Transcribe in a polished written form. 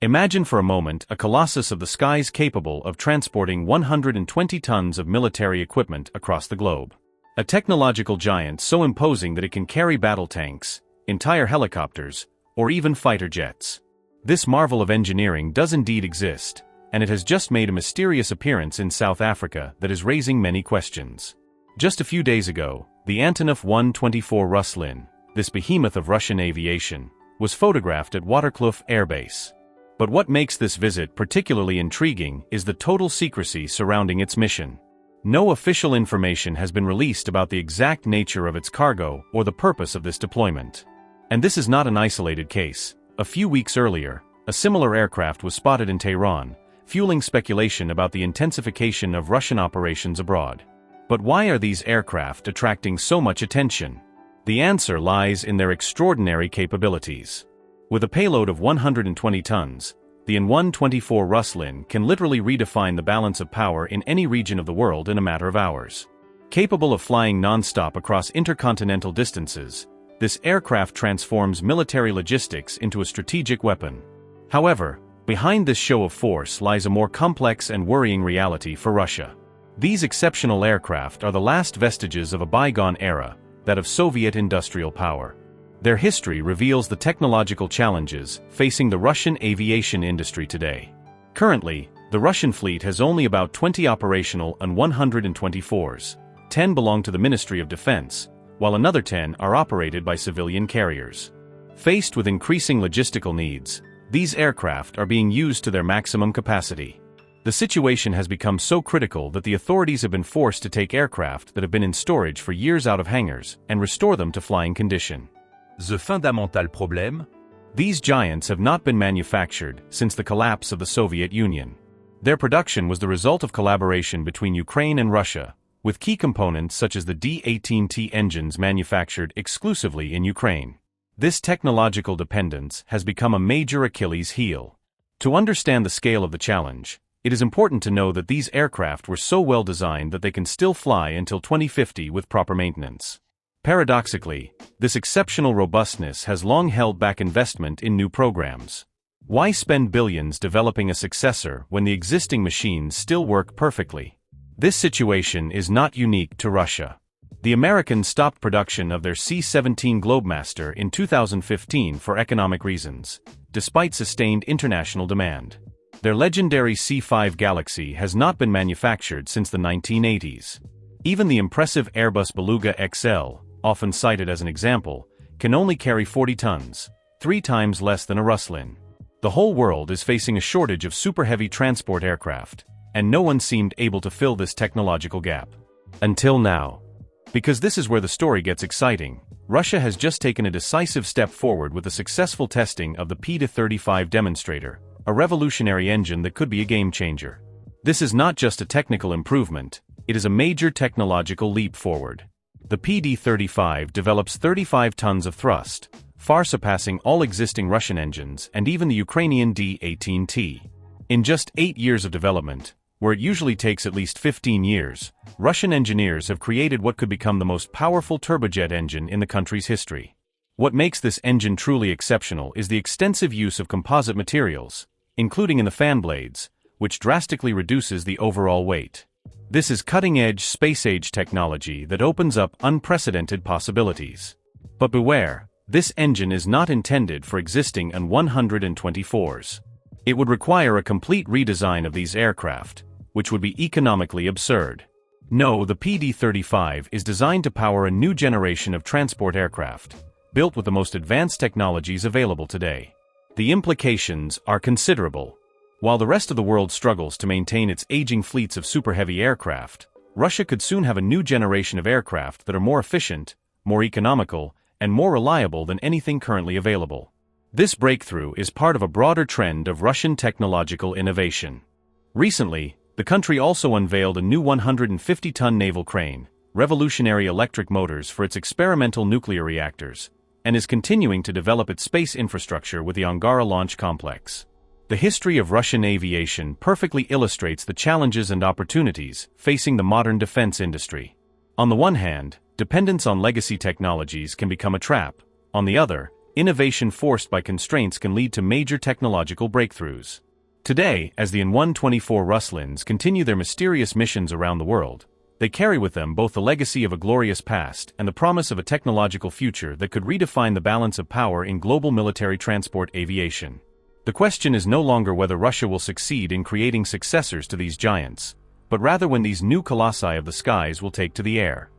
Imagine for a moment a colossus of the skies capable of transporting 120 tons of military equipment across the globe. A technological giant so imposing that it can carry battle tanks, entire helicopters, or even fighter jets. This marvel of engineering does indeed exist, and it has just made a mysterious appearance in South Africa that is raising many questions. Just a few days ago, the An-124 Ruslan, this behemoth of Russian aviation, was photographed at Waterkloof Air Base. But what makes this visit particularly intriguing is the total secrecy surrounding its mission. No official information has been released about the exact nature of its cargo or the purpose of this deployment. And this is not an isolated case. A few weeks earlier, a similar aircraft was spotted in Tehran, fueling speculation about the intensification of Russian operations abroad. But why are these aircraft attracting so much attention? The answer lies in their extraordinary capabilities. With a payload of 120 tons, the An-124 Ruslan can literally redefine the balance of power in any region of the world in a matter of hours. Capable of flying non-stop across intercontinental distances, this aircraft transforms military logistics into a strategic weapon. However, behind this show of force lies a more complex and worrying reality for Russia. These exceptional aircraft are the last vestiges of a bygone era, that of Soviet industrial power. Their history reveals the technological challenges facing the Russian aviation industry today. Currently, the Russian fleet has only about 20 operational An-124s. 10 belong to the Ministry of Defense, while another 10 are operated by civilian carriers. Faced with increasing logistical needs, these aircraft are being used to their maximum capacity. The situation has become so critical that the authorities have been forced to take aircraft that have been in storage for years out of hangars and restore them to flying condition. The fundamental problem? These giants have not been manufactured since the collapse of the Soviet Union. Their production was the result of collaboration between Ukraine and Russia, with key components such as the D-18T engines manufactured exclusively in Ukraine. This technological dependence has become a major Achilles heel. To understand the scale of the challenge, it is important to know that these aircraft were so well designed that they can still fly until 2050 with proper maintenance. Paradoxically, this exceptional robustness has long held back investment in new programs. Why spend billions developing a successor when the existing machines still work perfectly? This situation is not unique to Russia. The Americans stopped production of their C-17 Globemaster in 2015 for economic reasons, despite sustained international demand. Their legendary C-5 Galaxy has not been manufactured since the 1980s. Even the impressive Airbus Beluga XL, often cited as an example, can only carry 40 tons, 3 times less than a Ruslan. The whole world is facing a shortage of super-heavy transport aircraft, and no one seemed able to fill this technological gap. Until now. Because this is where the story gets exciting, Russia has just taken a decisive step forward with the successful testing of the PD-35 demonstrator, a revolutionary engine that could be a game-changer. This is not just a technical improvement, it is a major technological leap forward. The PD-35 develops 35 tons of thrust, far surpassing all existing Russian engines and even the Ukrainian D-18T. In just 8 years of development, where it usually takes at least 15 years, Russian engineers have created what could become the most powerful turbojet engine in the country's history. What makes this engine truly exceptional is the extensive use of composite materials, including in the fan blades, which drastically reduces the overall weight. This is cutting-edge, space-age technology that opens up unprecedented possibilities. But beware, this engine is not intended for existing An-124s. It would require a complete redesign of these aircraft, which would be economically absurd. No, the PD-35 is designed to power a new generation of transport aircraft, built with the most advanced technologies available today. The implications are considerable. While the rest of the world struggles to maintain its aging fleets of super-heavy aircraft, Russia could soon have a new generation of aircraft that are more efficient, more economical, and more reliable than anything currently available. This breakthrough is part of a broader trend of Russian technological innovation. Recently, the country also unveiled a new 150-ton naval crane, revolutionary electric motors for its experimental nuclear reactors, and is continuing to develop its space infrastructure with the Angara launch complex. The history of Russian aviation perfectly illustrates the challenges and opportunities facing the modern defense industry. On the one hand, dependence on legacy technologies can become a trap. On the other, Innovation forced by constraints can lead to major technological breakthroughs. Today, as the An-124 Ruslans continue their mysterious missions around the world, they carry with them both the legacy of a glorious past and the promise of a technological future that could redefine the balance of power in global military transport aviation. The question is no longer whether Russia will succeed in creating successors to these giants, but rather when these new colossi of the skies will take to the air.